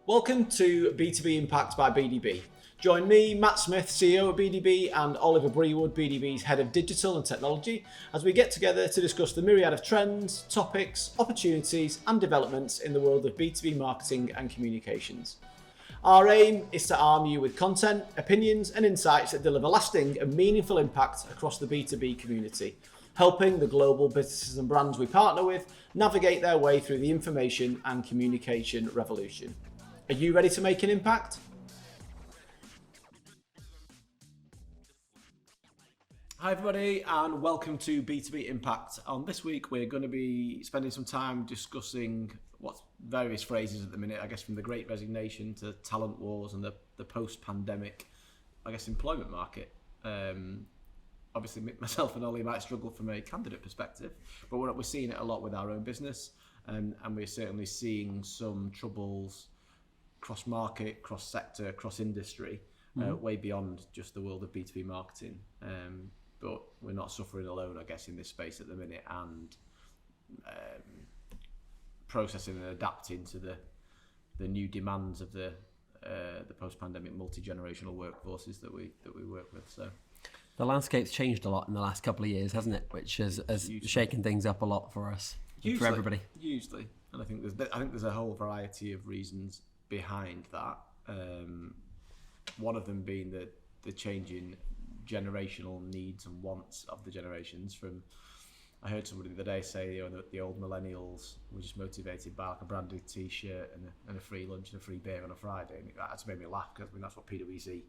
Welcome to B2B IMPACT by BDB. Join me, Matt Smith, CEO of BDB, and Oliver Brewood, BDB's Head of Digital and Technology, as we get together to discuss the myriad of trends, topics, opportunities, and developments in the world of B2B marketing and communications. Our aim is to arm you with content, opinions, and insights that deliver lasting and meaningful impact across the B2B community, helping the global businesses and brands we partner with navigate their way through the information and communication revolution. Are you ready to make an impact? Hi everybody and welcome to B2B Impact. On this week we're going to be spending some time discussing what's various phrases at the minute, I guess from the great resignation to talent wars and the post-pandemic, I guess, employment market. Obviously myself and Ollie might struggle from a candidate perspective, but we're seeing it a lot with our own business, and we're certainly seeing some troubles cross-market, cross-sector, cross-industry, way beyond just the world of B2B marketing. But we're not suffering alone, I guess, in this space at the minute, and processing and adapting to the new demands of the post-pandemic multi-generational workforces that we work with. So the landscape's changed a lot in the last couple of years, hasn't it? Which has shaken things up a lot for us, for everybody. Usually, and I think there's a whole variety of reasons behind that. One of them being the changing generational needs and wants of the generations. I heard somebody the other day say, that the old millennials were just motivated by like a branded T-shirt and a free lunch and a free beer on a Friday, and that just made me laugh, because that's what PwC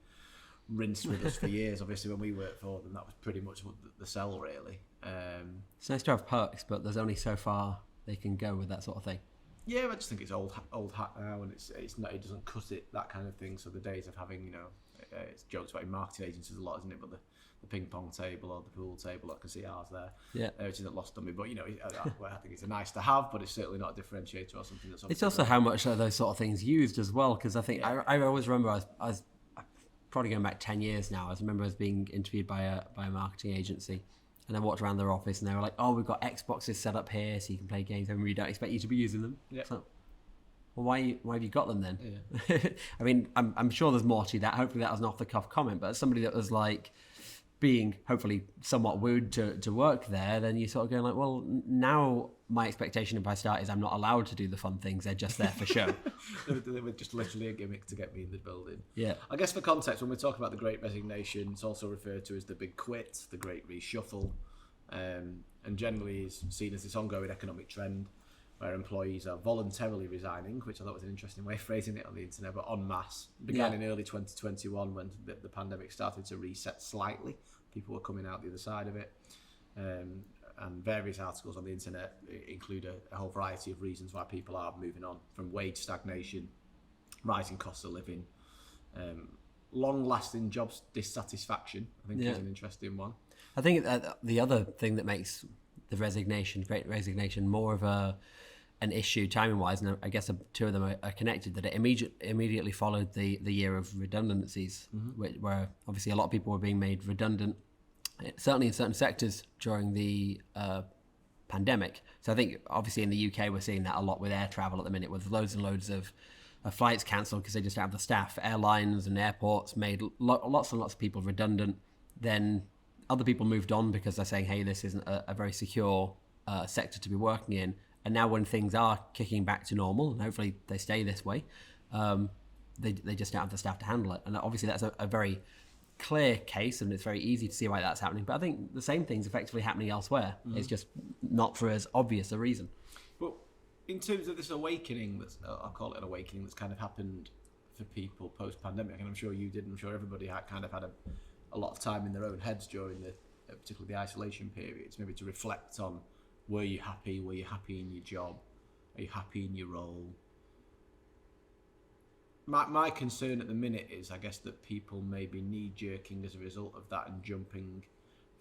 rinsed with us for years. Obviously, when we worked for them, that was pretty much what the sell, really. It's nice to have perks, but there's only so far they can go with that sort of thing. Yeah, I just think it's old hat now, and it's not, it doesn't cut it, that kind of thing. So the days of having, it's jokes about in marketing agencies a lot, isn't it? But the ping pong table or the pool table, I can see ours there, which isn't lost on me. But I think it's a nice to have, but it's certainly not a differentiator or something that's. It's also how much are those sort of things used as well, because I think I always remember I was probably going back 10 years now. I remember I was being interviewed by a marketing agency. And I walked around their office and they were like, "Oh, we've got Xboxes set up here so you can play games, and we don't expect you to be using them." Yeah. So, well, why have you got them then? Yeah. I mean, I'm sure there's more to that. Hopefully that was an off-the-cuff comment, but as somebody that was like being hopefully somewhat wooed to work there, then you're sort of going like, well, now my expectation if I start is I'm not allowed to do the fun things. They're just there for show. They were just literally a gimmick to get me in the building. Yeah. I guess for context, when we're talking about the Great Resignation, it's also referred to as the Big Quit, the Great Reshuffle, and generally is seen as this ongoing economic trend where employees are voluntarily resigning, which I thought was an interesting way of phrasing it on the internet, but en masse. Began in early 2021 when the pandemic started to reset slightly. People were coming out the other side of it. And various articles on the internet include a whole variety of reasons why people are moving on, from wage stagnation, rising costs of living, long-lasting job dissatisfaction, I think is an interesting one. I think the other thing that makes the Great Resignation, more of an issue timing-wise, and I guess two of them are connected, that it immediately followed the year of redundancies, where obviously a lot of people were being made redundant, certainly in certain sectors during the pandemic. So I think obviously in the UK we're seeing that a lot with air travel at the minute, with loads and loads of flights cancelled because they just don't have the staff. Airlines and airports made lots and lots of people redundant. Then other people moved on because they're saying, hey, this isn't a very secure sector to be working in. And now when things are kicking back to normal, and hopefully they stay this way, they just don't have the staff to handle it. And obviously that's a very clear case, and it's very easy to see why that's happening. But I think the same thing's effectively happening elsewhere. It's just not for as obvious a reason. But in terms of this awakening, I'll call it an awakening, that's kind of happened for people post-pandemic, and I'm sure you did, and I'm sure everybody had a lot of time in their own heads during particularly the isolation periods, maybe to reflect on, were you happy in your job, are you happy in your role? My concern at the minute is, I guess, that people may be knee-jerking as a result of that and jumping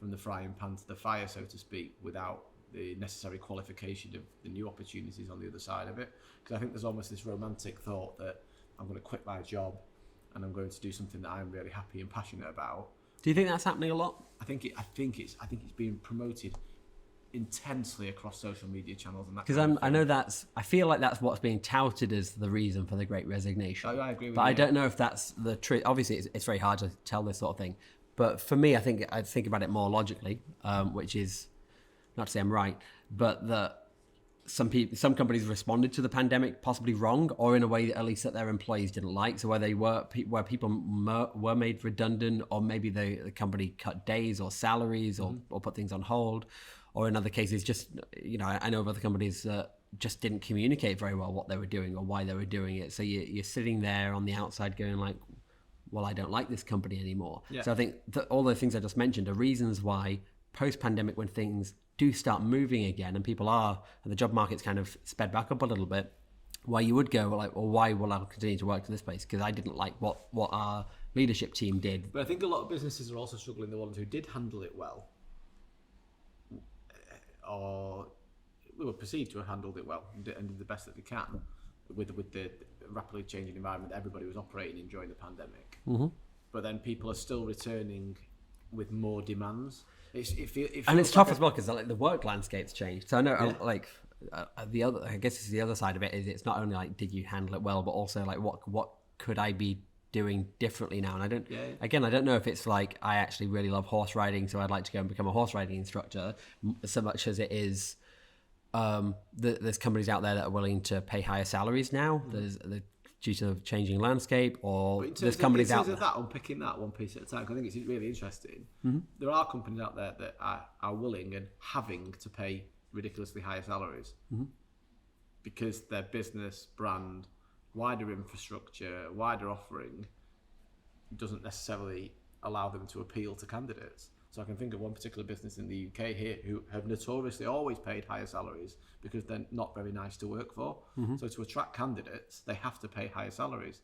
from the frying pan to the fire, so to speak, without the necessary qualification of the new opportunities on the other side of it. Because I think there's almost this romantic thought that I'm going to quit my job and I'm going to do something that I'm really happy and passionate about. Do you think that's happening a lot? I think it's being promoted intensely across social media channels and that. Because I know I feel like that's what's being touted as the reason for the Great Resignation. I agree with but you. I don't know if that's the truth. Obviously, it's very hard to tell this sort of thing. But for me, I think about it more logically, which is not to say I'm right, but that some companies responded to the pandemic possibly wrong, or in a way that at least that their employees didn't like. So where people were made redundant, or maybe the company cut days or salaries, or put things on hold, or in other cases, just I know of other companies that just didn't communicate very well what they were doing or why they were doing it. So you're sitting there on the outside going like, well, I don't like this company anymore. Yeah. So I think that all the things I just mentioned are reasons why post-pandemic, when things do start moving again and the job market's kind of sped back up a little bit, why you would go like, well, why will I continue to work to this place? Because I didn't like what our leadership team did. But I think a lot of businesses are also struggling, the ones who did handle it well, or were perceived to have handled it well and did the best that they can with the rapidly changing environment that everybody was operating in during the pandemic. Mm-hmm. But then people are still returning with more demands. And it's tough as well because like the work landscape's changed. So I know I guess it's the other side of it is it's not only like did you handle it well, but also like what could I be doing differently now? And I don't know if it's like I actually really love horse riding, so I'd like to go and become a horse riding instructor, so much as it is there's companies out there that are willing to pay higher salaries now. There's due to the changing landscape, or there's companies out there. That, unpicking that one piece at a time, because I think it's really interesting. Mm-hmm. There are companies out there that are willing and having to pay ridiculously higher salaries because their business, brand, wider infrastructure, wider offering doesn't necessarily allow them to appeal to candidates. So I can think of one particular business in the UK here who have notoriously always paid higher salaries because they're not very nice to work for. Mm-hmm. So to attract candidates, they have to pay higher salaries.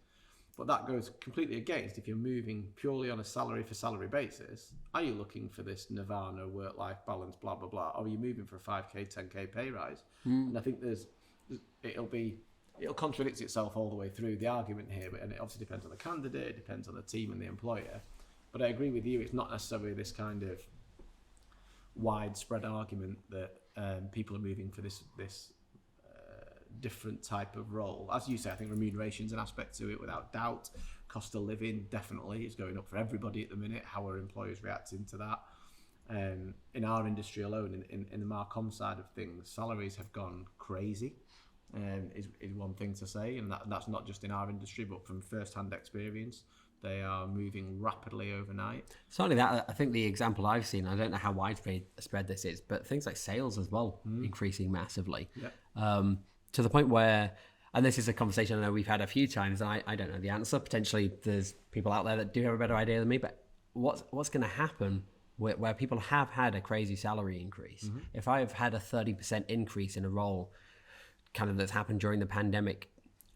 But that goes completely against if you're moving purely on a salary for salary basis. Are you looking for this nirvana, work-life balance, blah, blah, blah? Or are you moving for a 5k, 10k pay rise? And I think it'll contradict itself all the way through the argument here, and it obviously depends on the candidate, it depends on the team and the employer. But I agree with you, it's not necessarily this kind of widespread argument that people are moving for this different type of role. As you say, I think remuneration's an aspect to it without doubt. Cost of living definitely is going up for everybody at the minute. How are employers reacting to that? In our industry alone, in the Marcom side of things, salaries have gone crazy. Is one thing to say, and that's not just in our industry, but from first-hand experience. They are moving rapidly overnight. Certainly that, I think the example I've seen, I don't know how widespread this is, but things like sales as well, increasing massively. Yep. To the point where, and this is a conversation I know we've had a few times, and I don't know the answer. Potentially there's people out there that do have a better idea than me, but what's going to happen where people have had a crazy salary increase? Mm-hmm. If I've had a 30% increase in a role kind of that's happened during the pandemic,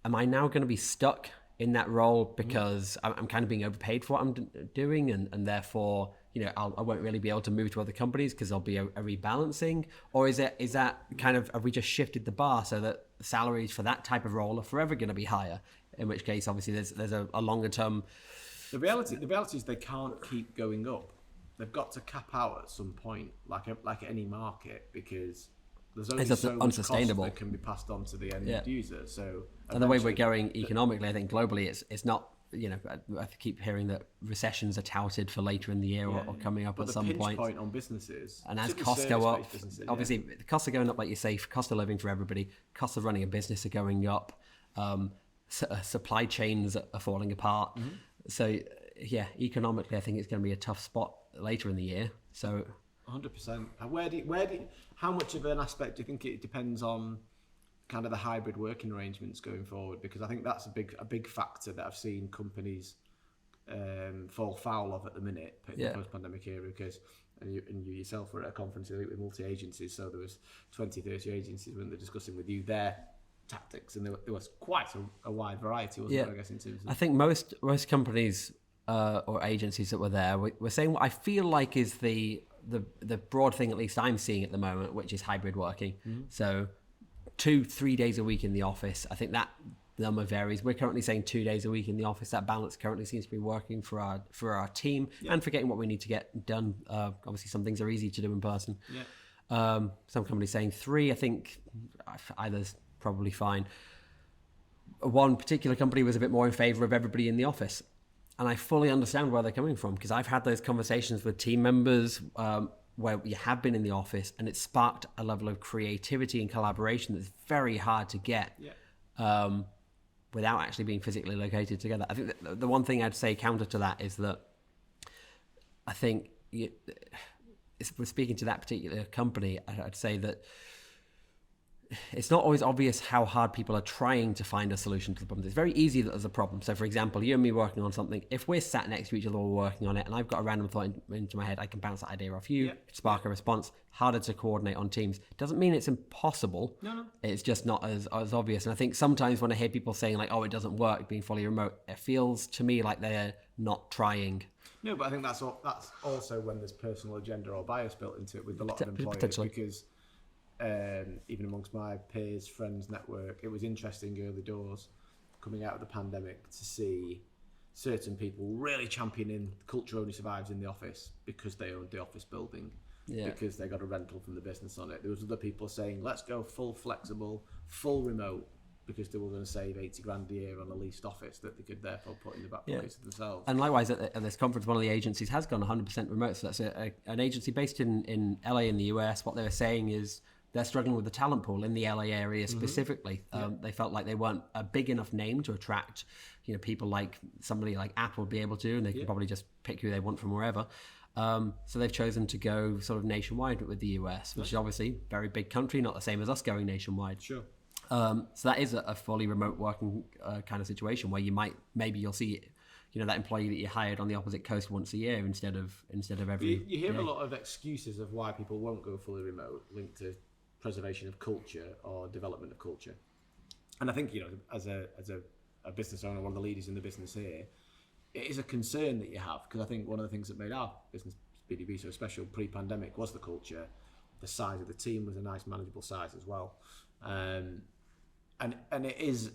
am I now going to be stuck in that role because I'm kind of being overpaid for what I'm doing, and therefore I won't really be able to move to other companies because there'll be a rebalancing? Or is that kind of, have we just shifted the bar so that salaries for that type of role are forever going to be higher? In which case, obviously, there's a longer term. The reality is they can't keep going up. They've got to cap out at some point, like any market, because there's only so much cost that can be passed on to the end user. So, and the way we're going economically, I think globally, it's not. I keep hearing that recessions are touted for later in the year or coming up at some point. The pinch point on businesses, and as costs go up, obviously the costs are going up, like you say. Cost of living for everybody, costs of running a business are going up. Supply chains are falling apart. Mm-hmm. So economically, I think it's going to be a tough spot later in the year. So 100%. How much of an aspect do you think it depends on kind of the hybrid working arrangements going forward? Because I think that's a big factor that I've seen companies fall foul of at the minute in the post-pandemic era. Because and you yourself were at a conference with multi-agencies, so there was 20-30 agencies when they're discussing with you their tactics, and there was quite a wide variety, wasn't there, I guess, in terms of... I think most companies or agencies that were there were saying what I feel like is the broad thing, at least I'm seeing at the moment, which is hybrid working. Mm-hmm. So 2-3 days a week in the office. I think that number varies. We're currently saying 2 days a week in the office. That balance currently seems to be working for our team and for getting what we need to get done. Obviously, some things are easy to do in person. Some companies saying 3. I think either's probably fine. One particular company was a bit more in favor of everybody in the office. And I fully understand where they're coming from, because I've had those conversations with team members where you have been in the office, and it sparked a level of creativity and collaboration that's very hard to get without actually being physically located together. I think the one thing I'd say counter to that is that I think, we're speaking to that particular company, I'd say that it's not always obvious how hard people are trying to find a solution to the problem. It's very easy that there's a problem. So for example, you and me working on something, if we're sat next to each other while working on it and I've got a random thought into my head, I can bounce that idea off you, spark a response. Harder to coordinate on Teams. Doesn't mean it's impossible. No. It's just not as obvious. And I think sometimes when I hear people saying like, oh, it doesn't work being fully remote, it feels to me like they're not trying. No, but I think that's also when there's personal agenda or bias built into it with a lot of employers, because even amongst my peers, friends, network, it was interesting early doors coming out of the pandemic to see certain people really championing culture only survives in the office because they owned the office building, because they got a rental from the business on it. There was other people saying, let's go full flexible, full remote, because they were going to save 80 grand a year on a leased office that they could therefore put in the back pockets of themselves. And likewise, at this conference, one of the agencies has gone 100% remote. So that's an agency based in LA in the US. What they were saying is they're struggling with the talent pool in the LA area specifically. They felt like they weren't a big enough name to attract, people like somebody like Apple would be able to, and they can probably just pick who they want from wherever. So they've chosen to go sort of nationwide with the US, which is obviously a very big country, not the same as us going nationwide. Sure. So that is a fully remote working kind of situation where maybe you'll see, that employee that you hired on the opposite coast once a year instead of every. You hear a lot of excuses of why people won't go fully remote, linked to preservation of culture or development of culture. And I think, as a business owner, one of the leaders in the business here, it is a concern that you have, because I think one of the things that made our business B2B so special pre-pandemic was the culture. The size of the team was a nice manageable size as well. And it is,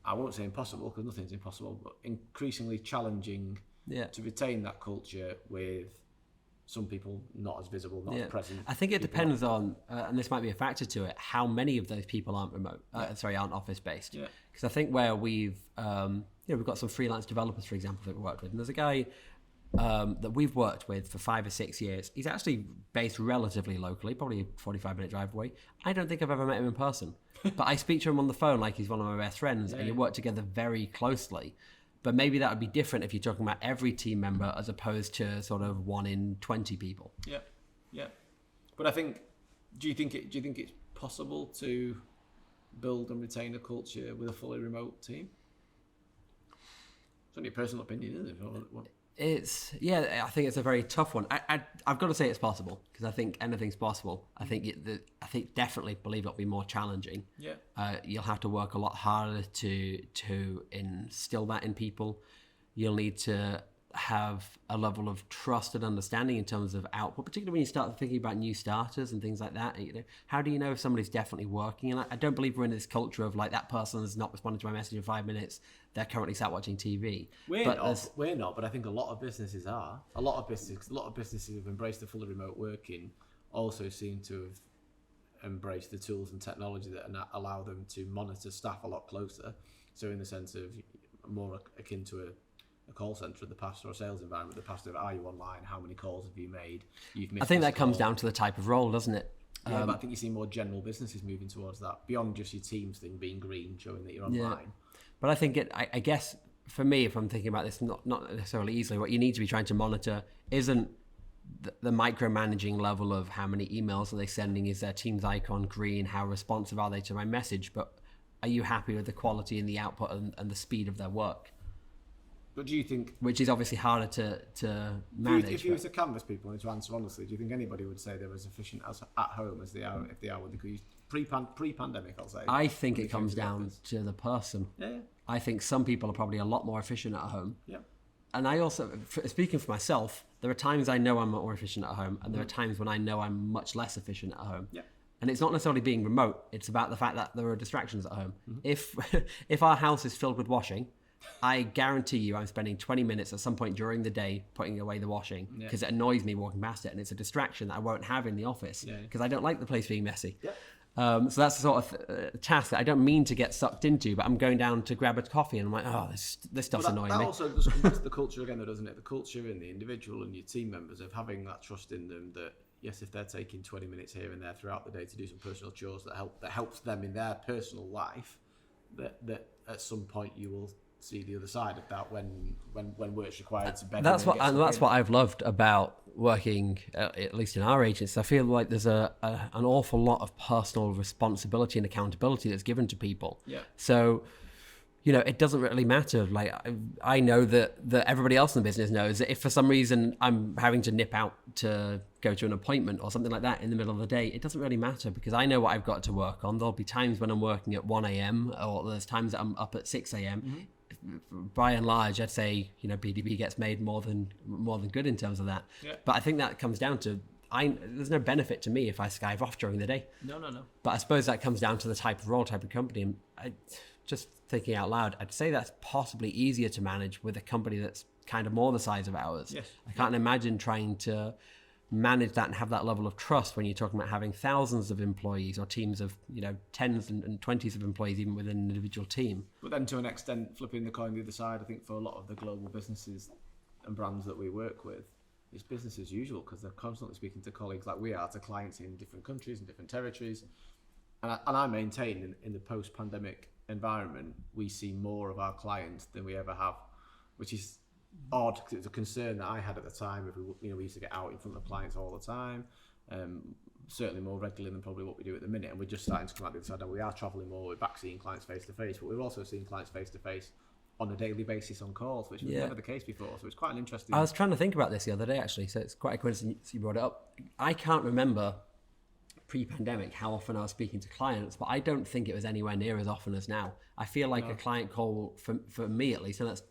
I won't say impossible, because nothing's impossible, but increasingly challenging to retain that culture with some people not as visible, not as present. I think it depends on, and this might be a factor to it, how many of those people aren't aren't office based. Because I think where we've got some freelance developers, for example, that we worked with, and there's a guy that we've worked with for 5 or 6 years. He's actually based relatively locally, probably a 45-minute drive away. I don't think I've ever met him in person, but I speak to him on the phone like he's one of my best friends, and you work together very closely. But maybe that would be different if you're talking about every team member as opposed to sort of 1 in 20 people. Yeah. But I think, do you think it's possible to build and retain a culture with a fully remote team? It's only a personal opinion, isn't it? I think it's a very tough one. I've got to say it's possible, because I think anything's possible. I think definitely believe it'll be more challenging. You'll have to work a lot harder to instill that in people. You'll need to have a level of trust and understanding in terms of output, particularly when you start thinking about new starters and things like that. How do you know if somebody's definitely working? And I don't believe we're in this culture of like, that person has not responded to my message in 5 minutes, they're currently sat watching TV. We're not, but I think a lot of businesses are. A lot of businesses who've embraced the fully remote working also seem to have embraced the tools and technology that allow them to monitor staff a lot closer. So in the sense of more akin to a call centre in the past, or a sales environment in the past, of are you online, how many calls have you made, you've missed. I think that comes down to the type of role, doesn't it? But I think you see more general businesses moving towards that, beyond just your Teams thing being green, showing that you're online. But I think I guess for me, if I'm thinking about this not necessarily easily, what you need to be trying to monitor isn't the micromanaging level of how many emails are they sending, is their Teams icon green, how responsive are they to my message, but are you happy with the quality and the output and the speed of their work? But do you think, which is obviously harder to manage? If you were to canvass people and to answer honestly, do you think anybody would say they're as efficient at home as they are if they are with the pre-pandemic? I'll say. I think it comes down to the person. Yeah. I think some people are probably a lot more efficient at home. Yeah. And I also, speaking for myself, there are times I know I'm more efficient at home, and there are times when I know I'm much less efficient at home. Yeah. And it's not necessarily being remote. It's about the fact that there are distractions at home. If our house is filled with washing, I guarantee you I'm spending 20 minutes at some point during the day putting away the washing because it annoys me walking past it, and it's a distraction that I won't have in the office because I don't like the place being messy. So that's the sort of task that I don't mean to get sucked into, but I'm going down to grab a coffee and I'm like, oh, this stuff's annoying me. That also just comes to the culture again, though, doesn't it? The culture in the individual and your team members of having that trust in them that, yes, if they're taking 20 minutes here and there throughout the day to do some personal chores that helps them in their personal life, that at some point you will see the other side of that when work's required to bed. That's what I've loved about working, at least in our agency. I feel like there's an awful lot of personal responsibility and accountability that's given to people. So, it doesn't really matter. Like I know that everybody else in the business knows that if for some reason I'm having to nip out to go to an appointment or something like that in the middle of the day, it doesn't really matter because I know what I've got to work on. There'll be times when I'm working at 1 a.m. or there's times that I'm up at 6 a.m. By and large, I'd say, B2B gets made more than good in terms of that. But I think that comes down to, there's no benefit to me if I skive off during the day. No. But I suppose that comes down to the type of role, type of company. And just thinking out loud, I'd say that's possibly easier to manage with a company that's kind of more the size of ours. I can't imagine trying to manage that and have that level of trust when you're talking about having thousands of employees or teams of tens and 20s of employees even within an individual team. But then to an extent, flipping the coin the other side, I think for a lot of the global businesses and brands that we work with, it's business as usual because they're constantly speaking to colleagues like we are, to clients in different countries and different territories. And I maintain in the post-pandemic environment, we see more of our clients than we ever have, which is odd because it was a concern that I had at the time. If we used to get out in front of clients all the time, certainly more regularly than probably what we do at the minute, and we're just starting to come out the other side. And we are travelling more. We're back seeing clients face to face, but we're also seeing clients face to face on a daily basis on calls, which was never the case before. So it's quite an interesting. I was trying to think about this the other day actually, so it's quite a coincidence you brought it up. I can't remember pre-pandemic how often I was speaking to clients, but I don't think it was anywhere near as often as now. I feel like a client call for me at least, and that's,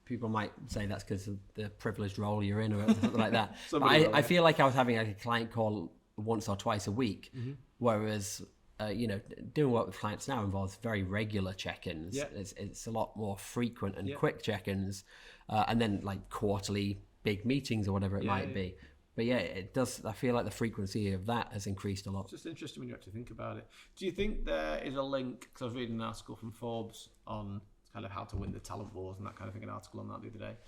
people might say that's because of the privileged role you're in or something like that. But I feel like I was having like a client call once or twice a week, whereas doing work with clients now involves very regular check-ins. It's a lot more frequent and quick check-ins, and then like quarterly big meetings or whatever it might be. But it does. I feel like the frequency of that has increased a lot. It's just interesting when you actually think about it. Do you think there is a link? Because I was reading an article from Forbes on kind of how to win the talent wars and that kind of thing, an article on that the other day.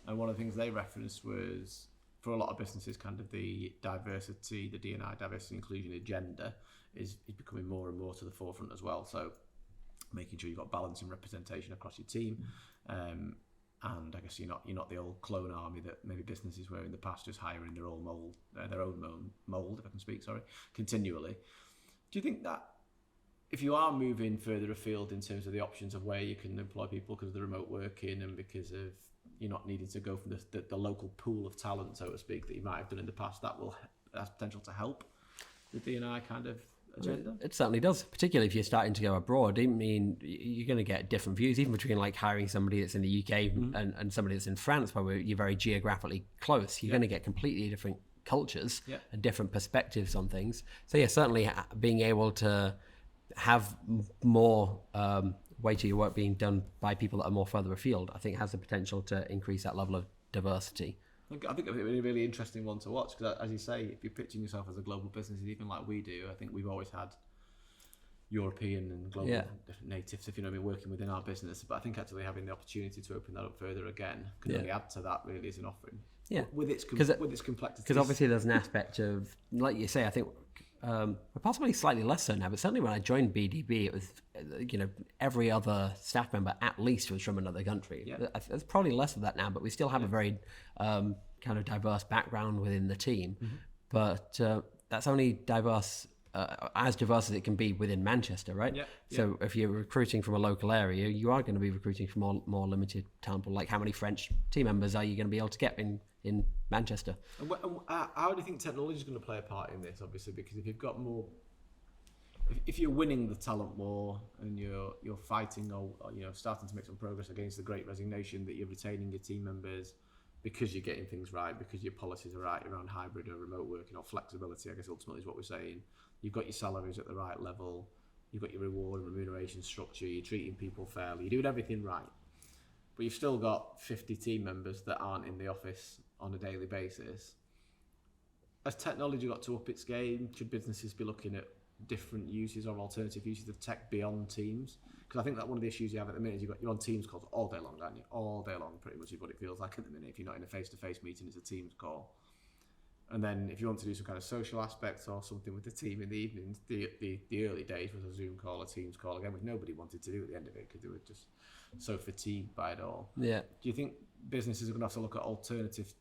And one of the things they referenced was, for a lot of businesses, kind of the diversity, the D&I, diversity inclusion agenda is becoming more and more to the forefront as well. So making sure you've got balance and representation across your team. And I guess you're not the old clone army that maybe businesses were in the past, just hiring their own mold, if I can speak, continually. Do you think that if you are moving further afield in terms of the options of where you can employ people because of the remote working and because of you're not needing to go from the local pool of talent, so to speak, that you might have done in the past, that has potential to help the D&I kind of agenda? It certainly does, particularly if you're starting to go abroad. I mean, you're going to get different views, even between like hiring somebody that's in the UK and somebody that's in France, where you're very geographically close. You're going to get completely different cultures and different perspectives on things. So certainly being able to have more weight of your work being done by people that are more further afield, I think has the potential to increase that level of diversity. I think it'll be a really interesting one to watch because, as you say, if you're pitching yourself as a global business, even like we do, I think we've always had European and global different natives, if you know what I mean, working within our business. But I think actually having the opportunity to open that up further again can only add to that really as an offering. With its complexity. Because obviously there's an aspect of, like you say, I think possibly slightly less so now, but certainly when I joined B2B, it was every other staff member at least was from another country. There's probably less of that now, but we still have a very kind of diverse background within the team. But that's only diverse as diverse as it can be within Manchester, right? So if you're recruiting from a local area, you are going to be recruiting from more limited talent pool. Like how many French team members are you going to be able to get in Manchester? And how do you think technology is going to play a part in this? Obviously, because if you've got more, if you're winning the talent war and you're fighting or starting to make some progress against the Great Resignation, that you're retaining your team members because you're getting things right, because your policies are right around hybrid or remote working or flexibility, I guess ultimately is what we're saying. You've got your salaries at the right level, you've got your reward and remuneration structure, you're treating people fairly, you're doing everything right. but you've still got 50 team members that aren't in the office on a daily basis. Has technology got to up its game? Should businesses be looking at different uses or alternative uses of tech beyond Teams? Because I think that one of the issues you have at the minute is you're on Teams calls all day long, aren't you? All day long, pretty much is what it feels like at the minute. If you're not in a face-to-face meeting, it's a Teams call. And then if you want to do some kind of social aspect or something with the team in the evenings, the early days was a Zoom call, a Teams call, again, which nobody wanted to do at the end of it because they were just so fatigued by it all. Yeah. Do you think businesses are going to have to look at alternative,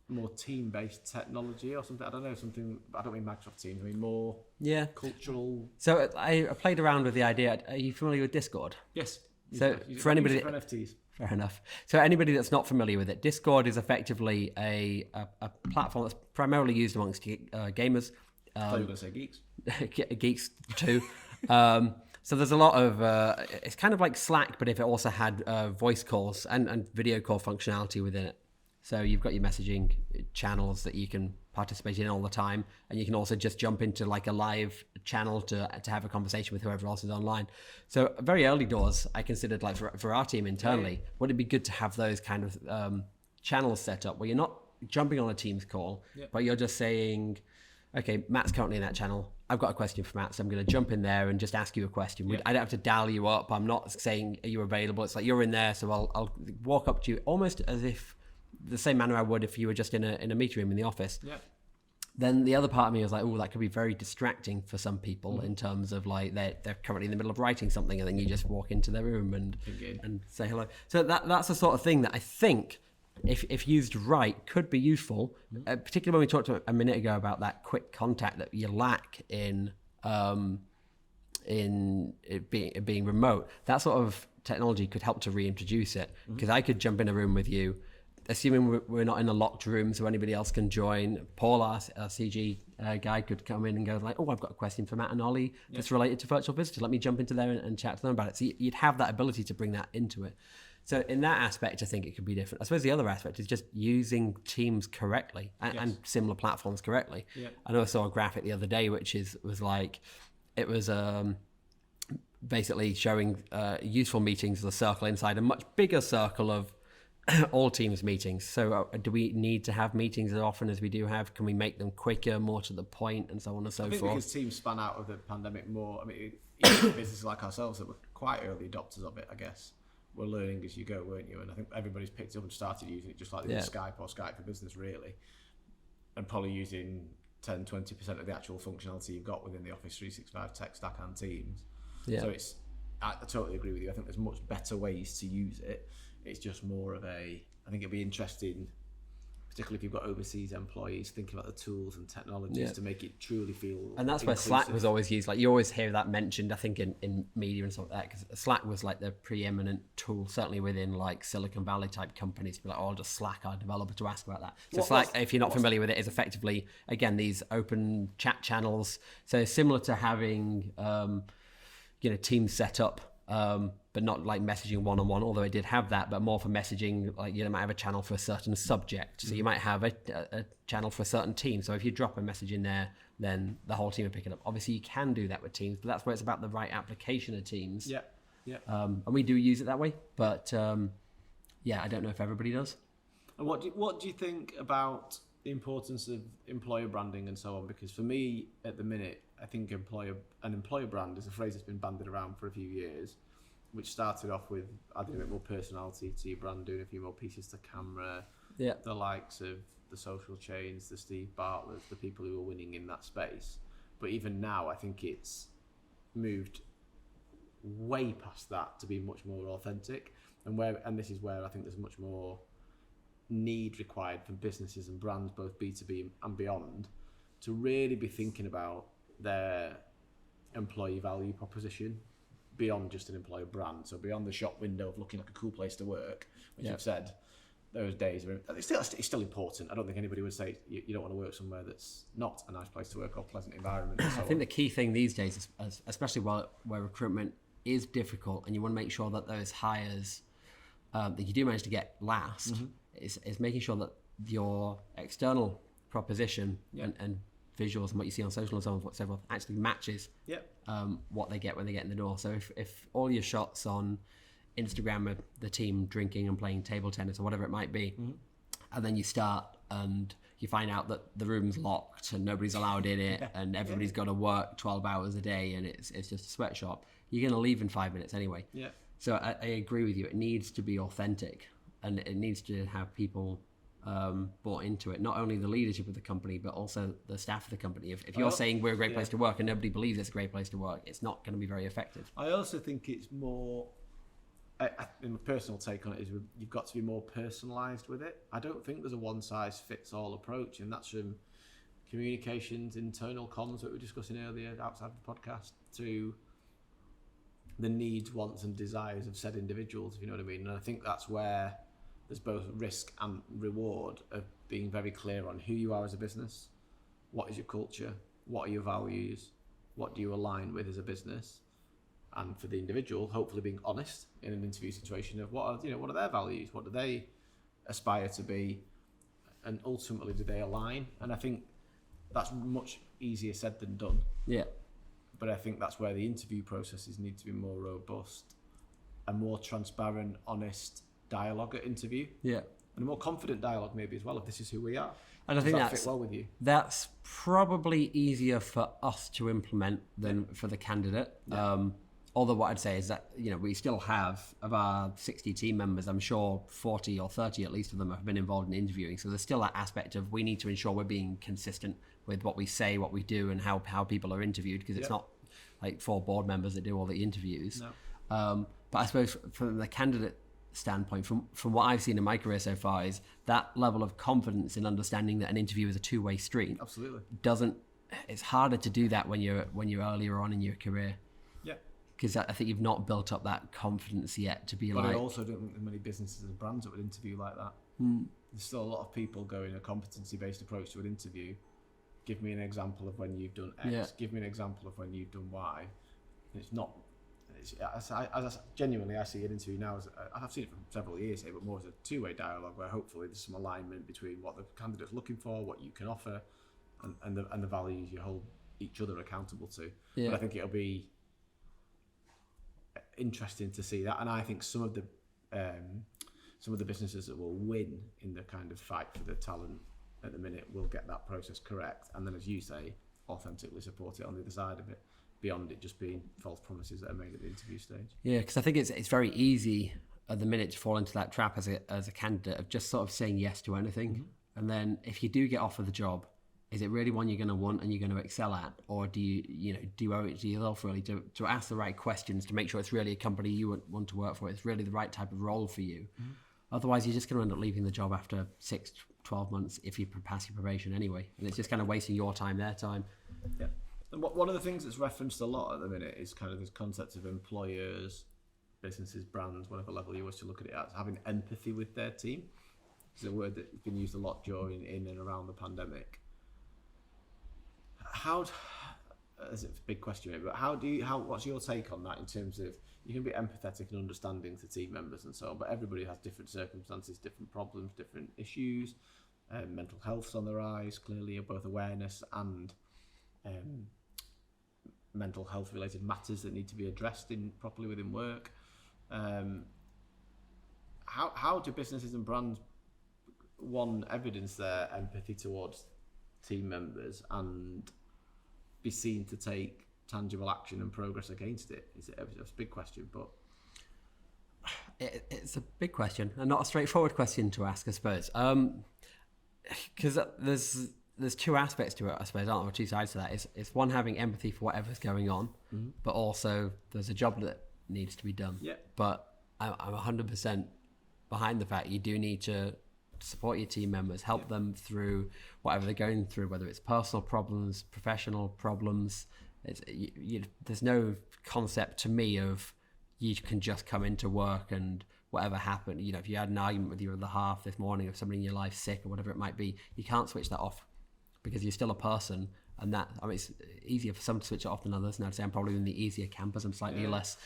more team-based technology or something? I don't know, something, I don't mean Microsoft Teams, I mean more cultural. So I played around with the idea. Are you familiar with Discord? Yes. So for anybody for NFTs. Fair enough. So anybody that's not familiar with it, Discord is effectively a platform that's primarily used amongst gamers. I thought you were going to say geeks. Geeks too. So there's a lot of, it's kind of like Slack, but if it also had voice calls and video call functionality within it. So you've got your messaging channels that you can participate in all the time. And you can also just jump into like a live channel to have a conversation with whoever else is online. So very early doors, I considered like for our team internally, would it be good to have those kind of channels set up where you're not jumping on a Teams call, but you're just saying, okay, Matt's currently in that channel. I've got a question for Matt, so I'm going to jump in there and just ask you a question. I don't have to dial you up. I'm not saying, are you available? It's like, you're in there, so I'll walk up to you almost as if the same manner I would if you were just in a meeting room in the office. Yeah. Then the other part of me was like, oh, that could be very distracting for some people in terms of like they're currently in the middle of writing something and then you just walk into their room and say hello. So that's the sort of thing that I think if used right could be useful, particularly when we talked a minute ago about that quick contact that you lack in it being remote. That sort of technology could help to reintroduce it, because I could jump in a room with you, assuming we're not in a locked room so anybody else can join. Paul, our CG guy, could come in and go like, oh, I've got a question for Matt and Ollie that's related to virtual visitors. Let me jump into there and chat to them about it. So you'd have that ability to bring that into it. So in that aspect, I think it could be different. I suppose the other aspect is just using Teams correctly and similar platforms correctly. Yeah. I know I saw a graphic the other day, which was like, it was basically showing useful meetings as a circle inside a much bigger circle of all Teams meetings. So do we need to have meetings as often as we do have? Can we make them quicker, more to the point, and so on and so forth? Because Teams span out of the pandemic more. I mean, even businesses like ourselves that were quite early adopters of it, I guess, were learning as you go, weren't you? And I think everybody's picked up and started using it just like they did Skype or Skype for Business, really. And probably using 10, 20% of the actual functionality you've got within the Office 365 tech stack and Teams. Yeah. So I totally agree with you. I think there's much better ways to use it. It's just more of I think it'd be interesting, particularly if you've got overseas employees, thinking about the tools and technologies to make it truly feel And that's inclusive. where Slack was always used. Like you always hear that mentioned, I think, in media and stuff like that, because Slack was like the preeminent tool, certainly within like Silicon Valley type companies. Be like, oh, I'll just Slack our developer to ask about that. So Slack, if you're not familiar with it, is effectively, again, these open chat channels. So similar to having, Teams set up, but not like messaging one-on-one, although it did have that, but more for messaging. Like you might have a channel for a certain subject, so you might have a channel for a certain team. So if you drop a message in there, then the whole team will pick it up. Obviously you can do that with Teams, but that's where it's about the right application of Teams. And we do use it that way, but I don't know if everybody does. And what do you think about the importance of employer branding and so on? Because for me at the minute, I think an employer brand is a phrase that's been bandied around for a few years, which started off with adding a bit more personality to your brand, doing a few more pieces to camera, the likes of the social chains, the Steve Bartletts, the people who are winning in that space. But even now, I think it's moved way past that to be much more authentic. And this is where I think there's much more need required from businesses and brands, both B2B and beyond, to really be thinking about their employee value proposition beyond just an employer brand. So beyond the shop window of looking like a cool place to work, which you've said, those days are it's still important. I don't think anybody would say you don't want to work somewhere that's not a nice place to work or pleasant environment. I think the key thing these days, especially where recruitment is difficult, and you want to make sure that those hires that you do manage to get last is making sure that your external proposition and visuals and what you see on social and so on, whatever, actually matches what they get when they get in the door. So if all your shots on Instagram the team drinking and playing table tennis or whatever it might be. And then you start and you find out that the room's locked and nobody's allowed in it and everybody's got to work 12 hours a day and it's just a sweatshop. You're going to leave in 5 minutes anyway. Yeah. So I agree with you. It needs to be authentic and it needs to have people bought into it. Not only the leadership of the company, but also the staff of the company. If you're saying we're a great place to work and nobody believes it's a great place to work, it's not going to be very effective. I also think it's more, in my personal take on it, is you've got to be more personalised with it. I don't think there's a one-size-fits-all approach, and that's from communications, internal comms that we were discussing earlier outside the podcast, to the needs, wants and desires of said individuals, if you know what I mean. And I think that's where there's both risk and reward of being very clear on who you are as a business, what is your culture, what are your values, what do you align with as a business, and for the individual, hopefully being honest in an interview situation of what are their values, what do they aspire to be, and ultimately do they align. And I think that's much easier said than done. Yeah. But I think that's where the interview processes need to be more robust, a more transparent, honest dialogue at interview. Yeah. And a more confident dialogue maybe as well, if this is who we are. And I think that fit well with you? That's probably easier for us to implement than for the candidate. Yeah. Although what I'd say is that, we still have, of our 60 team members, I'm sure 40 or 30 at least of them have been involved in interviewing. So there's still that aspect of we need to ensure we're being consistent with what we say, what we do, and how people are interviewed, because it's not like 4 board members that do all the interviews. No. But I suppose from the candidate standpoint, from what I've seen in my career so far, is that level of confidence in understanding that an interview is a two-way street. Absolutely. It's harder to do that when you're earlier on in your career. Yeah. Because I think you've not built up that confidence yet to be but I also don't think there's many businesses and brands that would interview like that. There's still a lot of people going a competency-based approach to an interview. Give me an example of when you've done X. Yeah. Give me an example of when you've done Y. It's not. Genuinely, I see an interview now as I've seen it for several years here, but more as a two-way dialogue where hopefully there's some alignment between what the candidate's looking for, what you can offer, and the values you hold each other accountable to. Yeah. But I think it'll be interesting to see that, and I think some of the businesses that will win in the kind of fight for the talent at the minute will get that process correct, and then, as you say, authentically support it on the other side of it, beyond it just being false promises that are made at the interview stage. Yeah, because I think it's very easy at the minute to fall into that trap as a candidate of just sort of saying yes to anything, and then if you do get offered the job, is it really one you're going to want and you're going to excel at, or do you owe it to yourself really to ask the right questions to make sure it's really a company you want to work for, it's really the right type of role for you. Otherwise, you're just going to end up leaving the job after 6-12 months if you pass your probation anyway, and it's just kind of wasting your time, their time. Yeah. And one of the things that's referenced a lot at the minute is kind of this concept of employers, businesses, brands, whatever level you wish to look at it as, having empathy with their team. It's a word that's been used a lot during in and around the pandemic. It's a big question, but what's your take on that in terms of, you can be empathetic and understanding to team members and so on, but everybody has different circumstances, different problems, different issues. Mental health's on the rise, clearly, both awareness and mental health related matters that need to be addressed properly within work. How do businesses and brands evidence their empathy towards team members and be seen to take tangible action and progress against it? It's a big question, but it's a big question and not a straightforward question to ask, I suppose, because there's two aspects to it, I suppose, aren't there? Two sides to that. It's one, having empathy for whatever's going on, but also there's a job that needs to be done. Yeah. But I'm 100% behind the fact you do need to support your team members, help them through whatever they're going through, whether it's personal problems, professional problems. There's no concept to me of you can just come into work and whatever happened. If you had an argument with your other half this morning, if somebody in your life sick or whatever it might be, you can't switch that off because you're still a person. And it's easier for some to switch it off than others. And I'd say I'm probably in the easier camp as I'm slightly less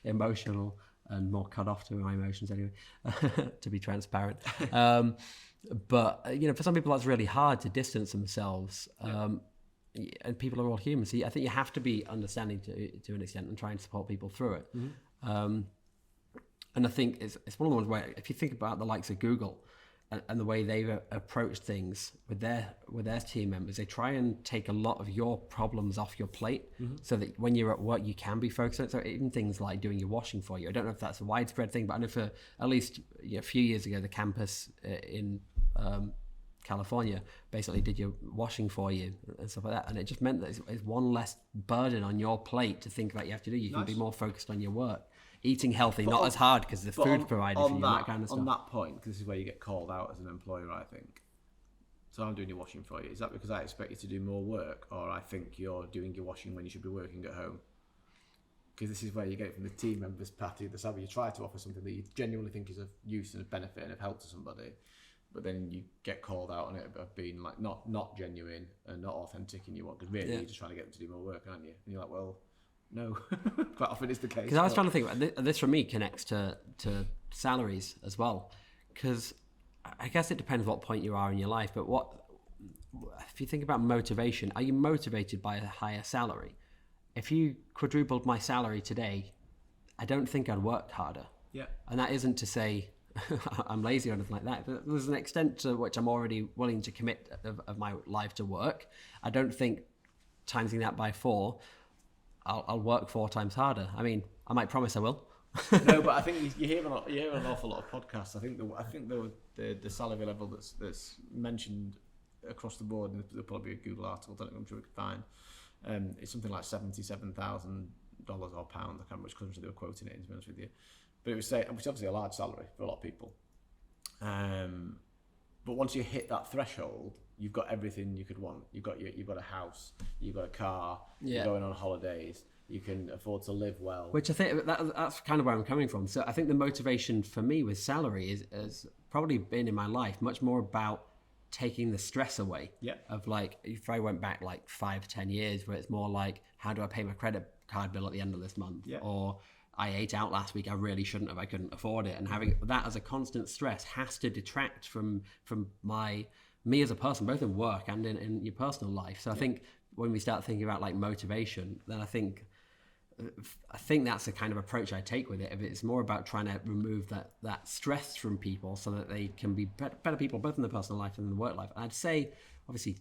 emotional and more cut off to my emotions anyway, to be transparent. But for some people that's really hard to distance themselves. And people are all human. So I think you have to be understanding to an extent and try and support people through it. And I think it's one of the ones where if you think about the likes of Google and the way they've approached things with their team members, they try and take a lot of your problems off your plate, so that when you're at work you can be focused on it. So even things like doing your washing for you. I don't know if that's a widespread thing, but I know for at least a few years ago, the campus in California basically did your washing for you and stuff like that, and it just meant that it's one less burden on your plate to think about you have to do. You can be more focused on your work. Eating healthy, not as hard because the food provided for you and that kind of stuff. On that point, because this is where you get called out as an employer, I think. So I'm doing your washing for you. Is that because I expect you to do more work, or I think you're doing your washing when you should be working at home? Because this is where you get it from the team members, Patty, the salary. You try to offer something that you genuinely think is of use and of benefit and of help to somebody, but then you get called out on it of being like not genuine and not authentic in your work. Because really, you're just trying to get them to do more work, aren't you? And you're like, well, no, quite often is the case. Because I was trying to think about this. For me, connects to salaries as well. Because I guess it depends what point you are in your life. But if you think about motivation, are you motivated by a higher salary? If you quadrupled my salary today, I don't think I'd work harder. Yeah. And that isn't to say I'm lazy or anything like that. But there's an extent to which I'm already willing to commit of my life to work. I don't think timesing that by 4. I'll work 4 times harder. I mean, I might promise I will. No, but I think you hear an awful lot of podcasts. I think the salary level that's mentioned across the board, and there'll probably be a Google article that I'm sure we could find. It's something like $77,000 or pounds. I can't remember which country they were quoting it in, to be honest with you. But it was which is obviously a large salary for a lot of people. But once you hit that threshold, you've got everything you could want. You've got a house, you've got a car, you're going on holidays, you can afford to live well. Which I think that's kind of where I'm coming from. So I think the motivation for me with salary has probably been in my life much more about taking the stress away. Yeah. Of like, if I went back like 5-10 years, where it's more like, how do I pay my credit card bill at the end of this month? Yeah. Or I ate out last week, I really shouldn't have, I couldn't afford it. And having that as a constant stress has to detract from me as a person, both in work and in your personal life. So I think when we start thinking about like motivation, then I think that's the kind of approach I take with it. If it's more about trying to remove that stress from people so that they can be better people, both in their personal life and in the work life. And I'd say, obviously,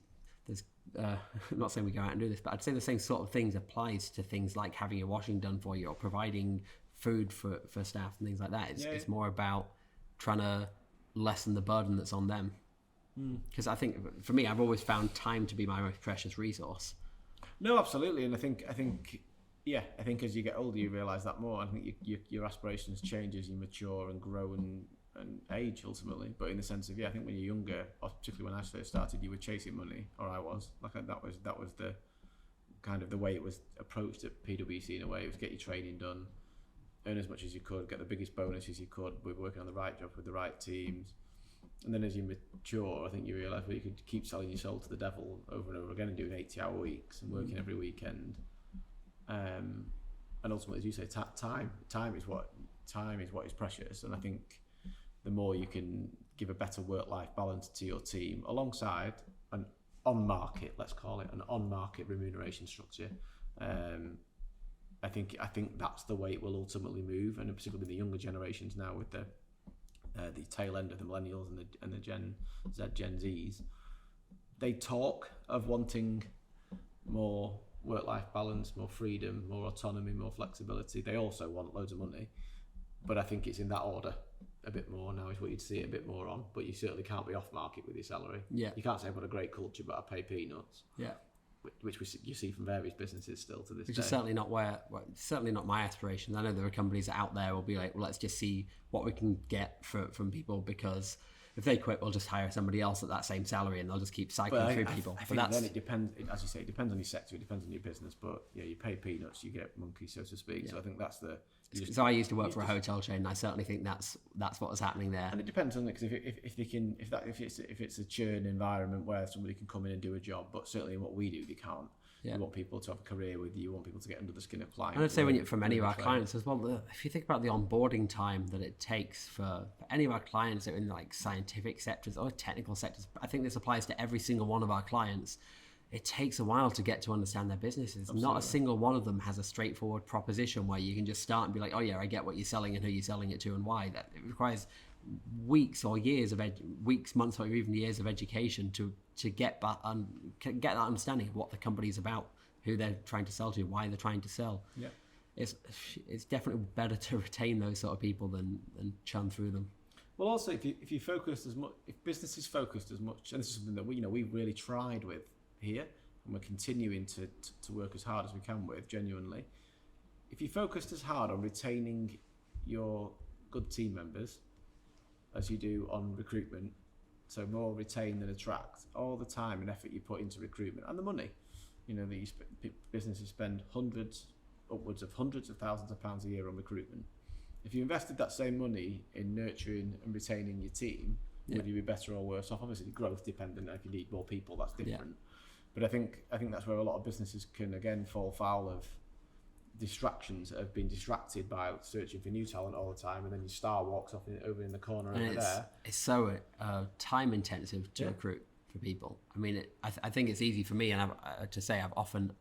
there's I'm not saying we go out and do this, but I'd say the same sort of things applies to things like having your washing done for you or providing food for staff and things like that. It's more about trying to lessen the burden that's on them. Because I think for me, I've always found time to be my most precious resource. No, absolutely, and I think as you get older, you realise that more. I think your aspirations change as you mature and grow and age ultimately. But in the sense of I think when you're younger, or particularly when I first started, you were chasing money, or I was. Like that was the kind of the way it was approached at PwC in a way. It was get your training done, earn as much as you could, get the biggest bonuses you could. We're working on the right job with the right teams. And then as you mature, I think you realise you could keep selling your soul to the devil over and over again and doing 80-hour weeks and working every weekend. And ultimately, as you say, time is what is precious. And I think the more you can give a better work-life balance to your team alongside an on-market, let's call it an on-market remuneration structure, I think that's the way it will ultimately move. And particularly the younger generations now with the tail end of the millennials and the Gen Z, Gen Zs, they talk of wanting more work-life balance, more freedom, more autonomy, more flexibility. They also want loads of money, but I think it's in that order a bit more now is what you'd see it a bit more on. But you certainly can't be off-market with your salary. Yeah, you can't say I've got a great culture, but I pay peanuts. Yeah, which you see from various businesses still to this day. Which is certainly not certainly not my aspirations. I know there are companies out there will be like, well, let's just see what we can get from people, because if they quit, we'll just hire somebody else at that same salary and they'll just keep cycling through people. I think then it depends, as you say, it depends on your sector, it depends on your business, but you pay peanuts, you get monkeys, so to speak. Yeah. So I think that's so I used to work for a hotel chain, and I certainly think that's what was happening there. And it depends on it, because if it's a churn environment where somebody can come in and do a job, but certainly in what we do, they can't. Yeah. You want people to have a career with you. You want people to get under the skin of clients. And I'd say from any of our clients as well, if you think about the onboarding time that it takes for any of our clients that are in like scientific sectors or technical sectors, I think this applies to every single one of our clients. it takes a while to get to understand their businesses. Absolutely. Not a single one of them has a straightforward proposition where you can just start and be like, oh yeah, I get what you're selling and who you're selling it to and why. That it requires weeks or years of weeks, months, or even years of education to get that understanding of what the company's about, who they're trying to sell to, why they're trying to sell. Yeah. It's definitely better to retain those sort of people than churn through them. Well, also, if you focused as much, if businesses focused as much, and this is something that we've really tried with here, and we're continuing to work as hard as we can with, genuinely. If you focused as hard on retaining your good team members as you do on recruitment, so more retain than attract, all the time and effort you put into recruitment and the money, that businesses spend upwards of hundreds of thousands of pounds a year on recruitment. If you invested that same money in nurturing and retaining your team, would you be better or worse off? Obviously, growth dependent. If you need more people, that's different. But I think that's where a lot of businesses can again fall foul of distractions that have been distracted by searching for new talent all the time, and then your star walks off over in the corner over there. It's so time intensive to recruit for people. I mean, I think it's easy for me, and I've often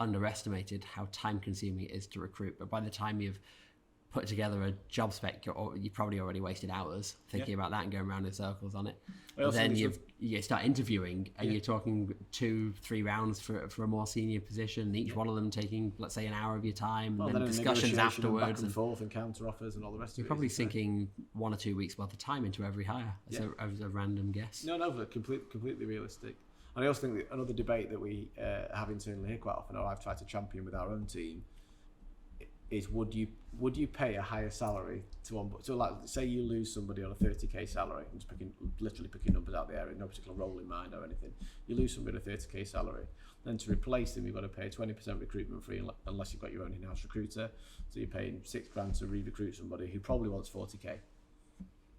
underestimated how time consuming it is to recruit. But by the time you've put together a job spec, you've probably already wasted hours thinking about that and going around in circles on it. And then you start interviewing and you're talking 2-3 rounds for a more senior position, each one of them taking, let's say, an hour of your time, and then discussions afterwards, back and forth and counter offers and all the rest of it. You're probably sinking 1 or 2 weeks worth of time into every hire as a random guess. No, completely realistic. And I also think that another debate that we have internally here quite often, or I've tried to champion with our own team, is would you pay a higher salary to onboard? So like, say you lose somebody on a 30k salary, I'm just literally picking numbers out the air, no particular role in mind or anything. You lose somebody on a 30k salary, then to replace them, you've got to pay 20% recruitment fee unless you've got your own in-house recruiter. So you're paying $6,000 to re-recruit somebody who probably wants 40k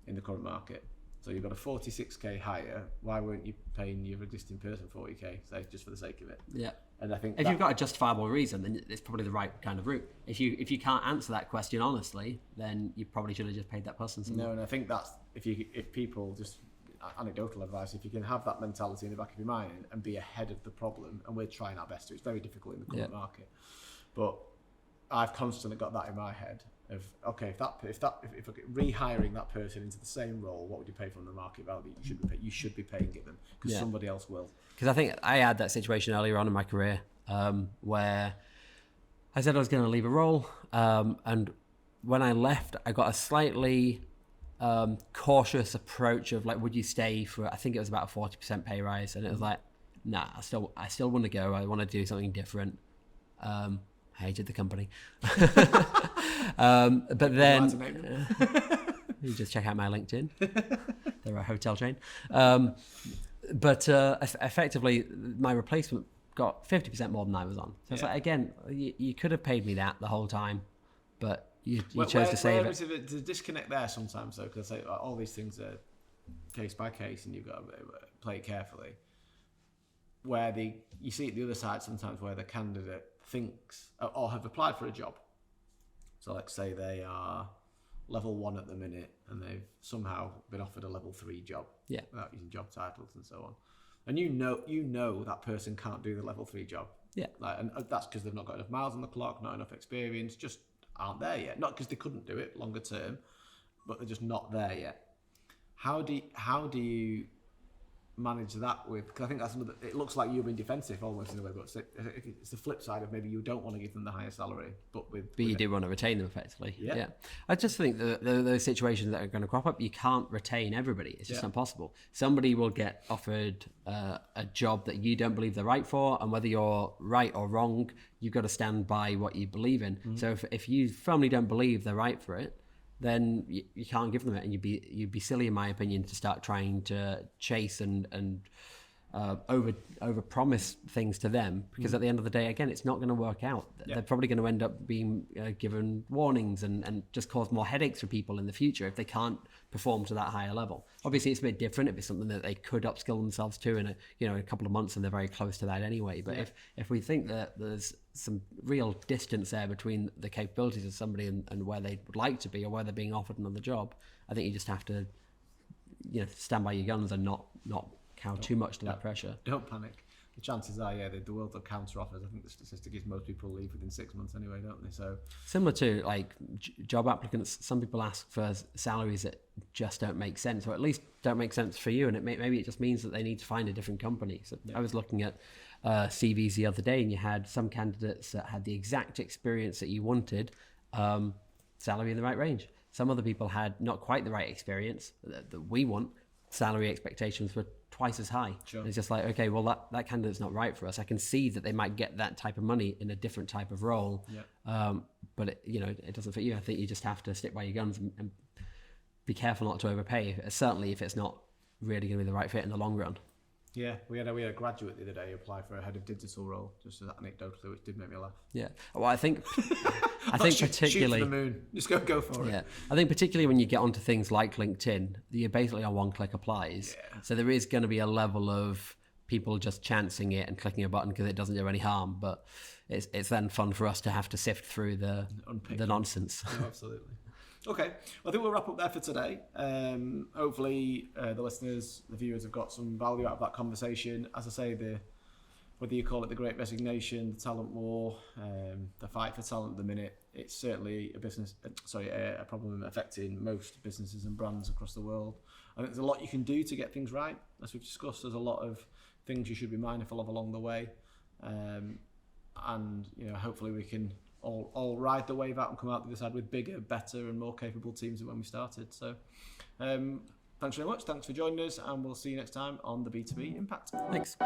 in the current market. So you've got a 46k hire. Why weren't you paying your existing person 40k, say, just for the sake of it? Yeah. And I think if you've got a justifiable reason, then it's probably the right kind of route. If you can't answer that question honestly, then you probably should have just paid that person something. No, and I think that's if people just anecdotal advice, if you can have that mentality in the back of your mind and be ahead of the problem, and we're trying our best to. It's very difficult in the current market, but I've constantly got that in my head of okay, if rehiring that person into the same role, what would you pay from the market value? You should be paying it them because somebody else will. Because I think I had that situation earlier on in my career where I said I was going to leave a role, and when I left, I got a slightly cautious approach of like, would you stay for? I think it was about a 40% pay rise, and it was like, nah, I still want to go. I want to do something different. I hated the company, but then you just check out my LinkedIn. They're a hotel chain. But effectively, my replacement got 50% more than I was on. So it's like, again, you could have paid me that the whole time, but you chose to save it. There's a disconnect there sometimes, though, because all these things are case by case, and you've got to play it carefully. Where you see it the other side sometimes, where the candidate thinks or have applied for a job. So, like, say they are level 1 at the minute, and they've somehow been offered a level 3 job without using job titles and so on. And you know that person can't do the level 3 job. Yeah. And that's because they've not got enough miles on the clock, not enough experience, just aren't there yet. Not because they couldn't do it longer term, but they're just not there yet. How do you manage that with? Because I think that's another. It looks like you're being defensive almost in a way, but it's the flip side of maybe you don't want to give them the higher salary, but you do want to retain them effectively. Yeah. I just think that those situations that are going to crop up, you can't retain everybody. It's just not possible. Somebody will get offered a job that you don't believe they're right for, and whether you're right or wrong, you've got to stand by what you believe in. Mm-hmm. So if you firmly don't believe they're right for it, then you can't give them it, and you'd be silly, in my opinion, to start trying to chase and over promise things to them, because at the end of the day, again, it's not going to work out. They're probably going to end up being given warnings and just cause more headaches for people in the future if they can't perform to that higher level. Obviously, it's a bit different if it's something that they could upskill themselves to in a couple of months, and they're very close to that anyway. But if we think that there's some real distance there between the capabilities of somebody and where they would like to be, or where they're being offered another job, I think you just have to stand by your guns and not cow too much to that pressure. Don't panic. the chances are, the world of counter offers. I think the statistic is most people leave within 6 months anyway, don't they? So similar to like job applicants, some people ask for salaries that just don't make sense, or at least don't make sense for you, and maybe it just means that they need to find a different company. So I was looking at CVs the other day, and you had some candidates that had the exact experience that you wanted, salary in the right range. Some other people had not quite the right experience that we want. Salary expectations were twice as high. Sure. And it's just like, okay, well that candidate's not right for us. I can see that they might get that type of money in a different type of role, but it doesn't fit you. I think you just have to stick by your guns and be careful not to overpay. Certainly, if it's not really going to be the right fit in the long run. Yeah, we had a graduate the other day apply for a head of digital role, just anecdotally, which did make me laugh. Yeah, well, I think particularly shoot for the moon, just go for it. Yeah, I think particularly when you get onto things like LinkedIn, you're basically on one-click applies. Yeah. So there is going to be a level of people just chancing it and clicking a button because it doesn't do any harm. But it's then fun for us to have to sift through the nonsense. No, absolutely. Okay, well, I think we'll wrap up there for today. Hopefully the listeners, the viewers have got some value out of that conversation. As I say, whether you call it the Great Resignation, the talent war, the fight for talent at the minute, it's certainly a problem affecting most businesses and brands across the world. I think there's a lot you can do to get things right. As we've discussed, there's a lot of things you should be mindful of along the way. And hopefully we can all ride the wave out and come out the other side with bigger, better and more capable teams than when we started. So thanks very much. Thanks for joining us, and we'll see you next time on the B2B Impact. Thanks.